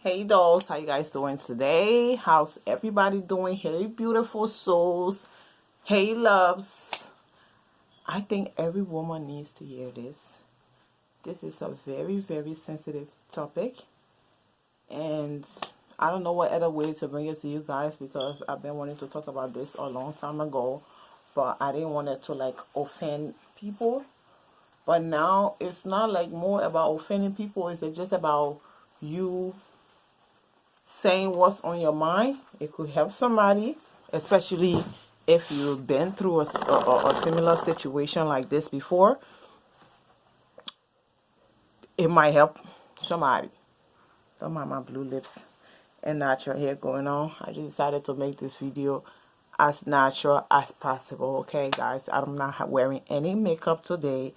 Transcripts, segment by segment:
Hey dolls, how you guys doing today? How's everybody doing? Hey beautiful souls. Hey loves. I think every woman needs to hear this. This is a very, very sensitive topic. And I don't know what other way to bring it to you guys because I've been wanting to talk about this a long time ago. But I didn't want it to offend people. But now it's not more about offending people. It's just about you saying what's on your mind. It could help somebody, especially if you've been through a similar situation like this before. It might help somebody. Don't mind my blue lips and natural hair going on. I just decided to make this video as natural as possible. Okay, guys, I'm not wearing any makeup today.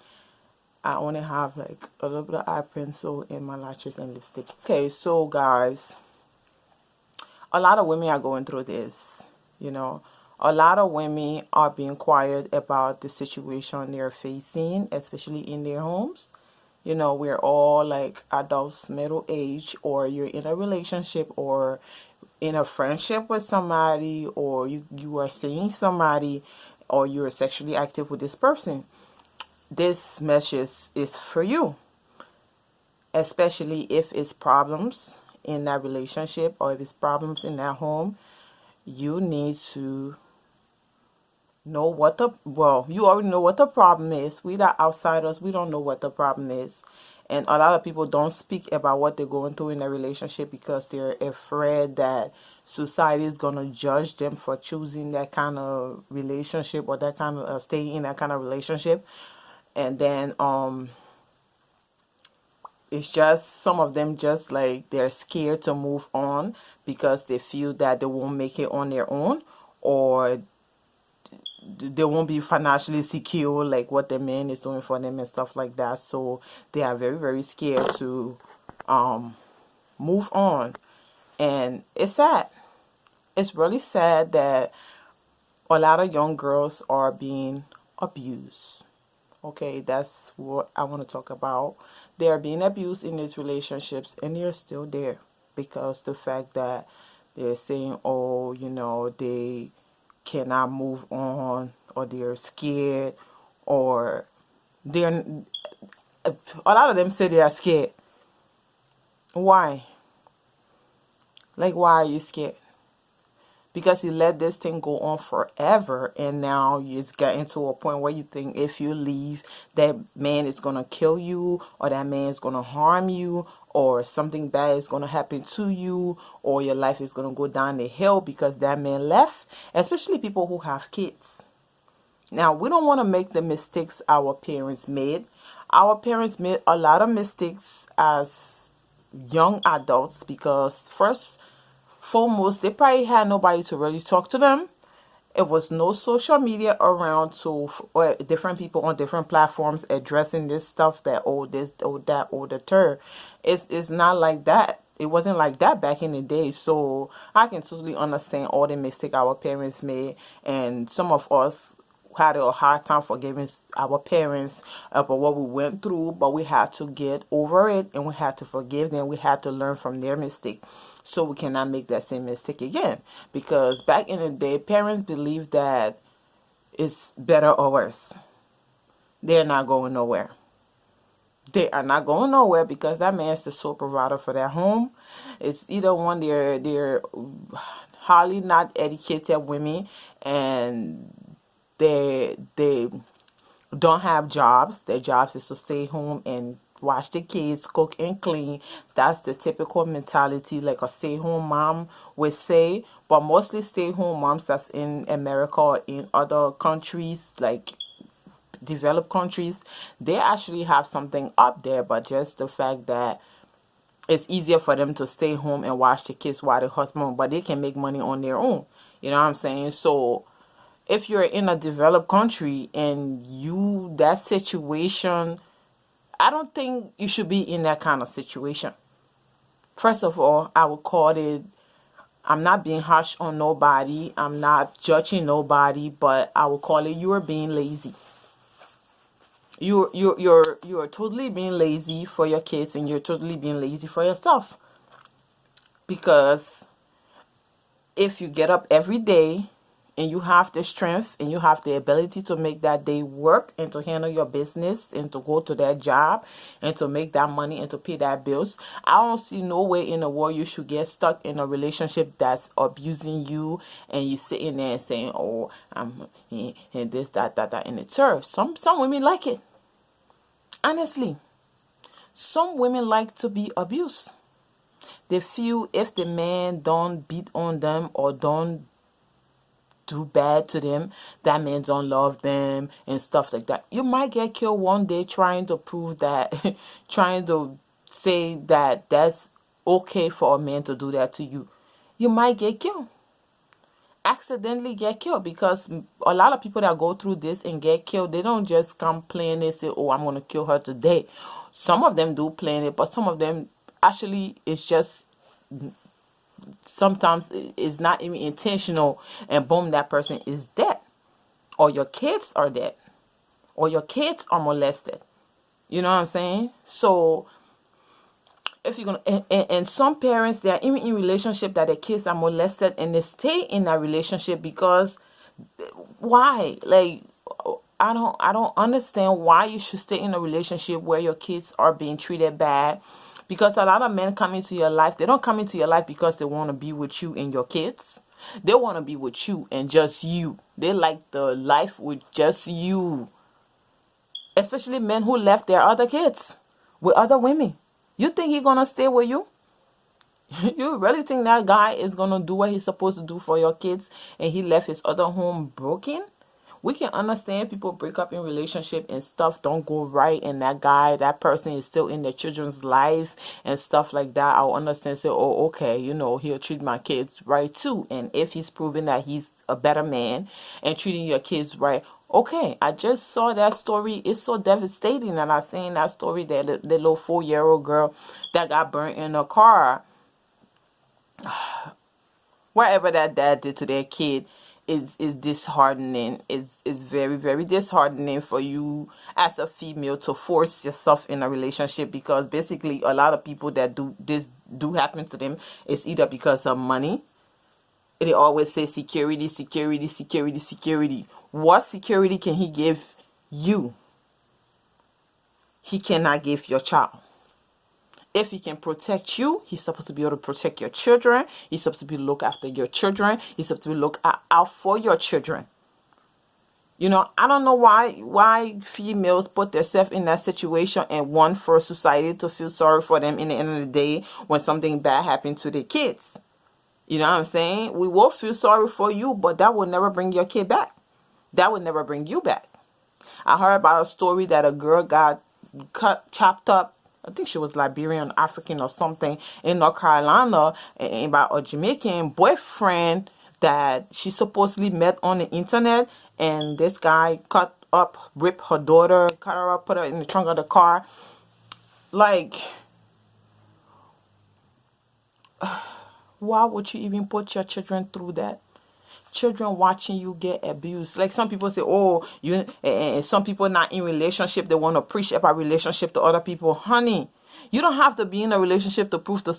I only have a little bit of eye pencil in my lashes and lipstick. Okay, so guys, a lot of women are going through this, a lot of women are being quiet about the situation they're facing, especially in their homes. We're all adults, middle age, or you're in a relationship or in a friendship with somebody, or you are seeing somebody, or you're sexually active with this person. This message is for you, especially if it's problems in that relationship or if it's problems in that home. You need to know you already know what the problem is. We the outsiders, we don't know what the problem is. And a lot of people don't speak about what they're going through in their relationship because they're afraid that society is going to judge them for choosing that kind of relationship or that kind of staying in that kind of relationship. And then it's just some of them just they're scared to move on because they feel that they won't make it on their own, or they won't be financially secure like what the man is doing for them and stuff like that. So they are very, very scared to move on. And it's sad. It's really sad that a lot of young girls are being abused. Okay, that's what I want to talk about. They are being abused in these relationships and they're still there because the fact that they're saying, oh, they cannot move on, or they're scared, or they're a lot of them say they are scared. Why? Why are you scared? Because you let this thing go on forever, and now it's getting to a point where you think if you leave, that man is going to kill you, or that man is going to harm you, or something bad is going to happen to you, or your life is going to go down the hill because that man left, especially people who have kids. Now, we don't want to make the mistakes our parents made. Our parents made a lot of mistakes as young adults because first, foremost, they probably had nobody to really talk to them. It was no social media around to or different people on different platforms addressing this stuff that this that the third. It's not like that. It wasn't like that back in the day. So I can totally understand all the mistake our parents made, and some of us had a hard time forgiving our parents for what we went through, but we had to get over it and we had to forgive them. We had to learn from their mistake so we cannot make that same mistake again. Because back in the day, parents believed that it's better or worse. They're not going nowhere. They are not going nowhere because that man is the sole provider for their home. It's either one, they're highly not educated women, and they don't have jobs. Their jobs is to stay home and watch the kids, cook and clean. That's the typical mentality like a stay-home mom would say. But mostly stay-home moms that's in America or in other countries, like developed countries, they actually have something up there. But just the fact that it's easier for them to stay home and watch the kids while the husband, but they can make money on their own. You know what I'm saying? So if you're in a developed country and that situation, I don't think you should be in that kind of situation. First of all, I would call it, I'm not being harsh on nobody, I'm not judging nobody, but I would call it you are being lazy. You're totally being lazy for your kids, and you're totally being lazy for yourself. Because if you get up every day and you have the strength and you have the ability to make that day work and to handle your business and to go to that job and to make that money and to pay that bills, I don't see no way in the world you should get stuck in a relationship that's abusing you and you sitting there and saying, oh, I'm and this, that, and the third. Some women like it. Honestly, some women like to be abused. They feel if the man don't beat on them or don't do bad to them, that man don't love them and stuff like that. You might get killed one day trying to prove that, trying to say that that's okay for a man to do that to you. You might get killed. Accidentally get killed, because a lot of people that go through this and get killed, they don't just come playing and say, oh, I'm going to kill her today. Some of them do plan it, but some of them actually it's just sometimes it's not even intentional, and boom, that person is dead, or your kids are dead, or your kids are molested. You know what I'm saying? So if you're gonna and some parents, they are even in relationship that their kids are molested and they stay in that relationship because why? Like, I don't understand why you should stay in a relationship where your kids are being treated bad. Because a lot of men come into your life, they don't come into your life because they want to be with you and your kids. They want to be with you and just you. They like the life with just you. Especially men who left their other kids with other women. You think he's going to stay with you? You really think that guy is going to do what he's supposed to do for your kids and he left his other home broken? We can understand people break up in relationship and stuff don't go right, and that person is still in their children's life and stuff like that. I'll understand, say, oh, okay, he'll treat my kids right too. And if he's proven that he's a better man and treating your kids right, okay. I just saw that story. It's so devastating that I seen that story, that the little 4-year-old girl that got burnt in a car. Whatever that dad did to their kid is disheartening. Is very, very disheartening for you as a female to force yourself in a relationship, because basically a lot of people that do happen to them is either because of money. They always say security, security, security, security. What security can he give you? He cannot give your child. If he can protect you, he's supposed to be able to protect your children. He's supposed to be look after your children. He's supposed to be look out for your children. I don't know why females put themselves in that situation and want for society to feel sorry for them in the end of the day when something bad happened to their kids. You know what I'm saying? We will feel sorry for you, but that will never bring your kid back. That will never bring you back. I heard about a story that a girl got chopped up. I think she was Liberian, African or something, in North Carolina, and by a Jamaican boyfriend that she supposedly met on the internet. And this guy ripped her daughter, cut her up, put her in the trunk of the car. Like, why would you even put your children through that? Children watching you get abused. Like some people say, oh, and some people not in relationship, they want to preach about relationship to other people. Honey, you don't have to be in a relationship to prove to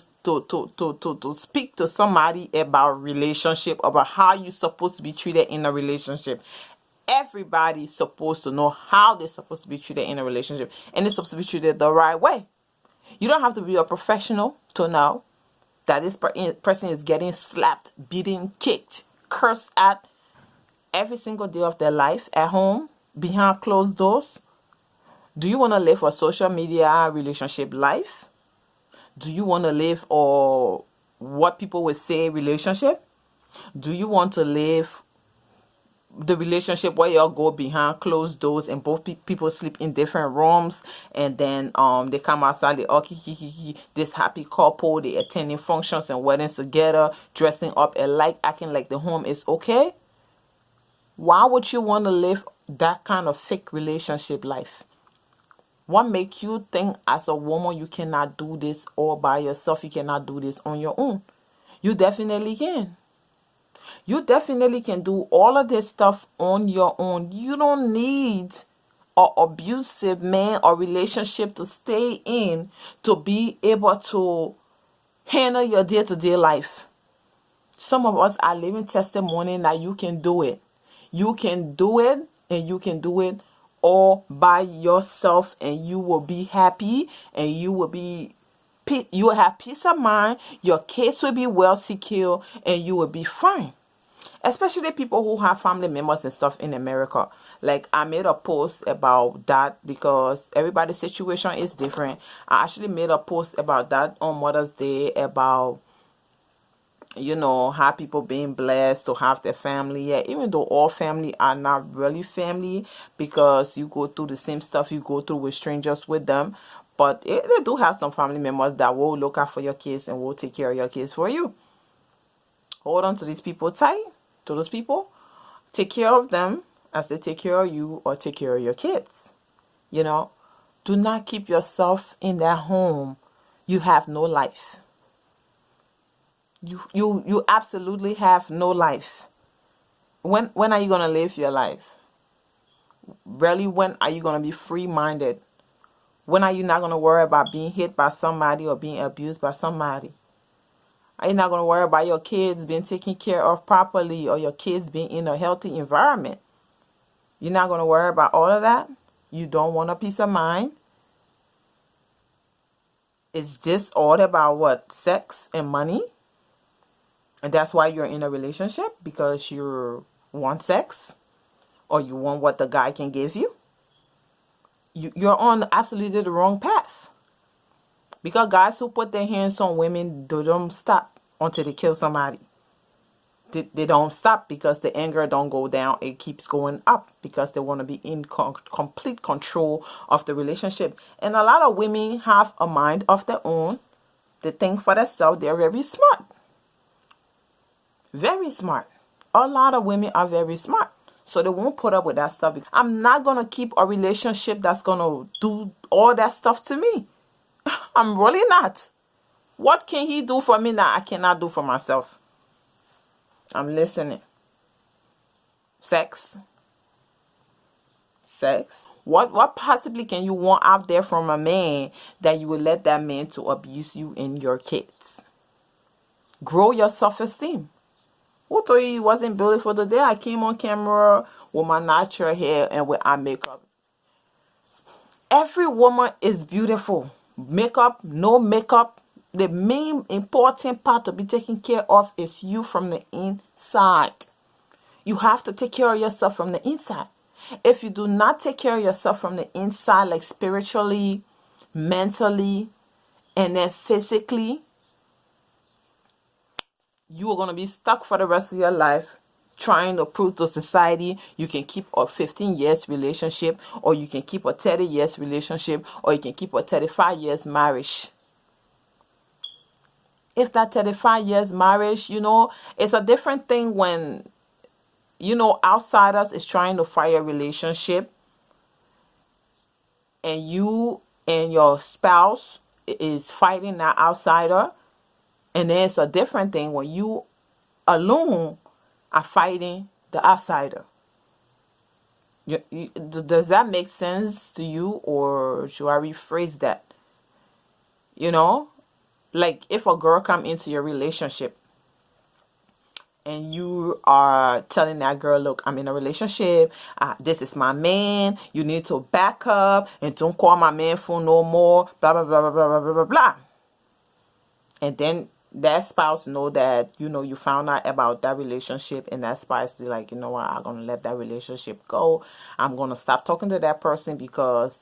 speak to somebody about relationship, about how you're supposed to be treated in a relationship. Everybody's supposed to know how they're supposed to be treated in a relationship, and they're supposed to be treated the right way. You don't have to be a professional to know that this person is getting slapped, beaten, kicked, cursed at every single day of their life at home, behind closed doors. Do you want to live a social media relationship life? Do you want to live or what people would say relationship? Do you want to live the relationship where y'all go behind closed doors and both people sleep in different rooms, and then they come outside, they all this happy couple, they attending functions and weddings together, dressing up alike, acting like the home is okay? Why would you want to live that kind of fake relationship life? What makes you think as a woman you cannot do this all by yourself? You cannot do this on your own. You definitely can. You definitely can do all of this stuff on your own. You don't need an abusive man or relationship to stay in to be able to Handle your day-to-day life. Some of us are living testimony that you can do it. You can do it, and you can do it all by yourself, and you will be happy, and you will have peace of mind. Your kids will be well secure, and you will be fine. Especially people who have family members and stuff in America. Like, I made a post about that because everybody's situation is different. I actually made a post about that on Mother's Day, about how people being blessed to have their family. Yeah, even though all family are not really family, because you go through the same stuff you go through with strangers with them, but they do have some family members that will look out for your kids and will take care of your kids for you. Hold on to these people tight, to those people. Take care of them as they take care of you, or take care of your kids. Do not keep yourself in their home. You have no life. You absolutely have no life. When are you going to live your life? Really, when are you going to be free-minded? When are you not going to worry about being hit by somebody or being abused by somebody? Are you not going to worry about your kids being taken care of properly, or your kids being in a healthy environment? You're not going to worry about all of that? You don't want a peace of mind? It's just all about what? Sex and money? And that's why you're in a relationship? Because you want sex? Or you want what the guy can give you? You're on absolutely the wrong path. Because guys who put their hands on women, they don't stop until they kill somebody. They don't stop because the anger don't go down. It keeps going up because they want to be in complete control of the relationship. And a lot of women have a mind of their own. They think for themselves. They're very smart. Very smart. A lot of women are very smart. So they won't put up with that stuff. I'm not going to keep a relationship that's going to do all that stuff to me. I'm really not. What can he do for me that I cannot do for myself? I'm listening. Sex. What possibly can you want out there from a man that you will let that man to abuse you and your kids? Grow your self-esteem. Who told you wasn't beautiful the day I came on camera with my natural hair and with eye makeup? Every woman is beautiful. Makeup, no makeup. The main important part to be taken care of is you from the inside. You have to take care of yourself from the inside. If you do not take care of yourself from the inside, like spiritually, mentally, and then physically, you are going to be stuck for the rest of your life trying to prove to society you can keep a 15 years relationship, or you can keep a 30 years relationship, or you can keep a 35 years marriage. If that 35 years marriage, it's a different thing when, outsiders is trying to fight a relationship, and you and your spouse is fighting that outsider. And then it's a different thing when you alone are fighting the outsider. Does that make sense to you, or should I rephrase that? Like if a girl come into your relationship and you are telling that girl, look, I'm in a relationship. This is my man. You need to back up and don't call my man phone no more. Blah, blah, blah, blah, blah, blah, blah, blah. And then that spouse know that, you found out about that relationship, and that spouse is like, what, I'm going to let that relationship go. I'm going to stop talking to that person because,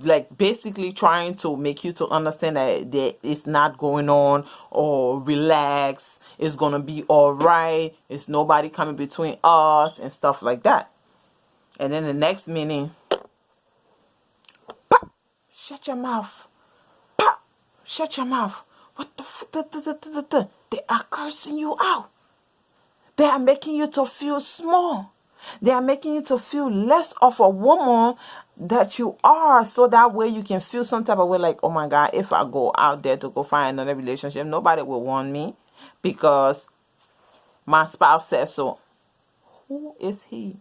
like basically trying to make you to understand that it's not going on, or relax, it's gonna be all right, it's nobody coming between us and stuff like that. And then the next minute, pop, shut your mouth, pop, shut your mouth. What the they are cursing you out. They are making you to feel small. They are making you to feel less of a woman that you are, so that way you can feel some type of way like, oh my God, if I go out there to go find another relationship, nobody will want me because my spouse says so. Who is he?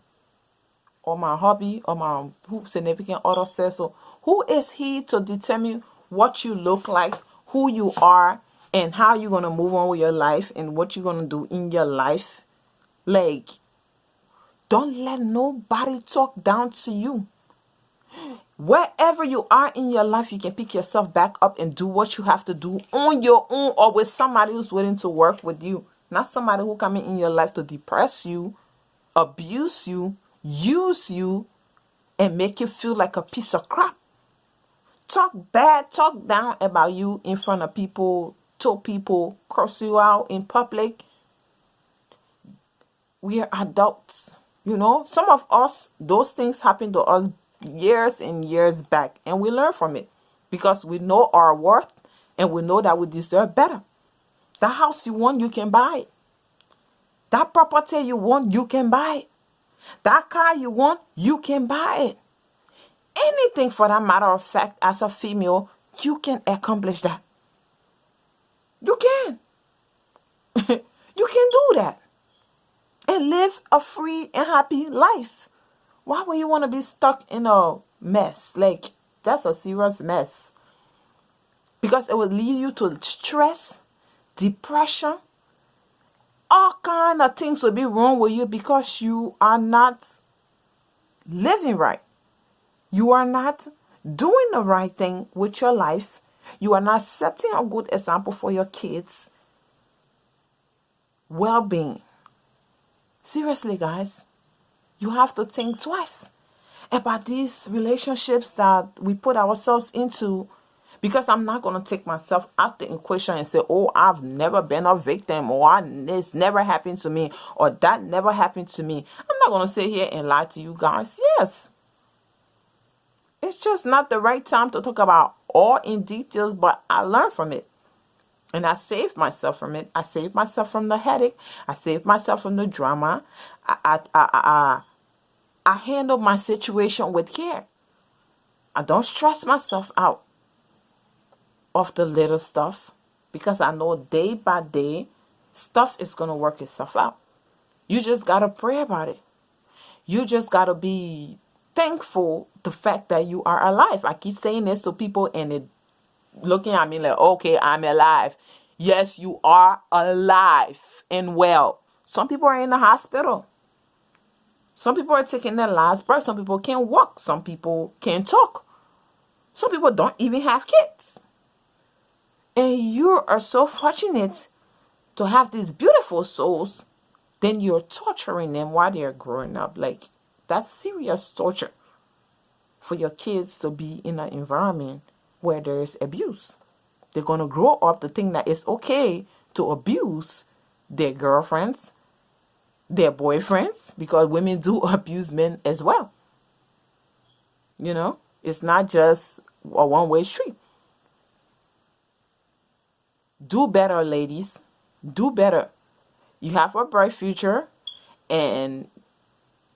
Or my hubby or my significant other says so. Who is he to determine what you look like, who you are, and how you're going to move on with your life and what you're going to do in your life. Like, don't let nobody talk down to you. Wherever you are in your life, you can pick yourself back up and do what you have to do on your own or with somebody who's willing to work with you. Not somebody who come in your life to depress you, abuse you, use you, and make you feel like a piece of crap. Talk bad, talk down about you in front of people, to people, curse you out in public. We are adults. You know, some of us, those things happen to us years and years back, and we learn from it because we know our worth and we know that we deserve better. That house you want, you can buy it. That property you want, you can buy it. That car you want, you can buy it. Anything for that matter of fact, as a female, you can accomplish that. You can. You can do that. And live a free and happy life. Why would you want to be stuck in a mess? Like, that's a serious mess. Because it will lead you to stress, depression. All kind of things will be wrong with you because you are not living right. You are not doing the right thing with your life. You are not setting a good example for your kids' well-being. Seriously, guys, you have to think twice about these relationships that we put ourselves into, because I'm not going to take myself out the equation and say, oh, I've never been a victim, or this never happened to me, or that never happened to me. I'm not going to sit here and lie to you guys. Yes, it's just not the right time to talk about all in details, but I learned from it. And I saved myself from it. I saved myself from the headache. I saved myself from the drama. I handle my situation with care. I don't stress myself out of the little stuff because I know day by day stuff is going to work itself out. You just got to pray about it. You just got to be thankful the fact that you are alive. I keep saying this to people and it looking at me like, okay, I'm alive. Yes, you are alive and well. Some people are in the hospital. Some people are taking their last breath. Some people can't walk. Some people can't talk. Some people don't even have kids. And you are so fortunate to have these beautiful souls. Then you're torturing them while they're growing up. Like, that's serious torture for your kids to be in an environment where there is abuse. They're going to grow up to think that it's okay to abuse their girlfriends, their boyfriends, because women do abuse men as well. You know, it's not just a one-way street. Do better, ladies. Do better. You have a bright future and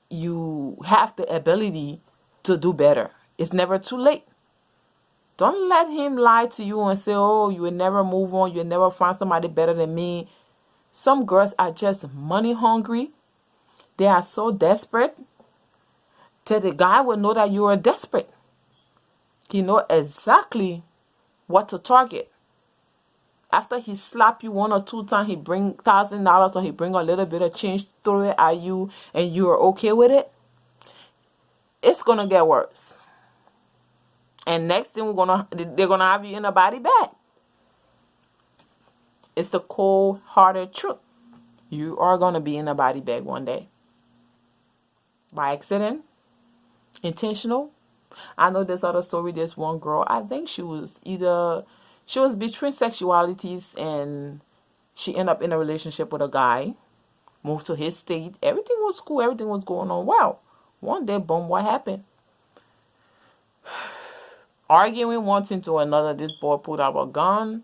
you have the ability to do better. It's never too late. Don't let him lie to you and say, oh, you will never move on. You will never find somebody better than me. Some girls are just money hungry. They are so desperate that the guy will know that you are desperate. He know exactly what to target. After he slap you one or two times, he bring $1,000 or he bring a little bit of change, throw it at you, and you are okay with it. It's going to get worse. And next thing they're gonna have you in a body bag. It's the cold-hearted truth. You are gonna be in a body bag one day. By accident, intentional. I know this other story. This one girl, I think she was between sexualities and she ended up in a relationship with a guy. Moved to his state. Everything was cool. Everything was going on well. One day, boom, what happened? Arguing one thing to another, this boy pulled out a gun,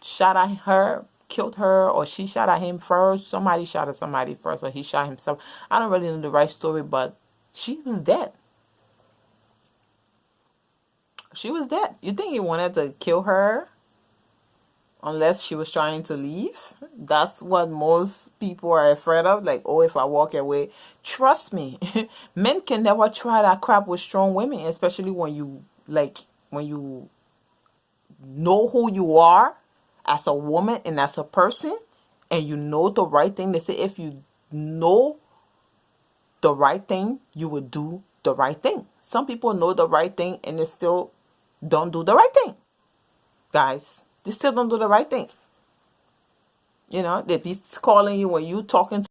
shot at her, killed her, or she shot at him first. Somebody shot at somebody first, or he shot himself. I don't really know the right story, but she was dead. She was dead. You think he wanted to kill her? Unless she was trying to leave. That's what most people are afraid of. Like, oh, if I walk away. Trust me, men can never try that crap with strong women, especially when you know who you are as a woman and as a person, and you know the right thing. They say if you know the right thing, you will do the right thing. Some people know the right thing and they still don't do the right thing. Guys, they still don't do the right thing. You know, they be calling you when you talking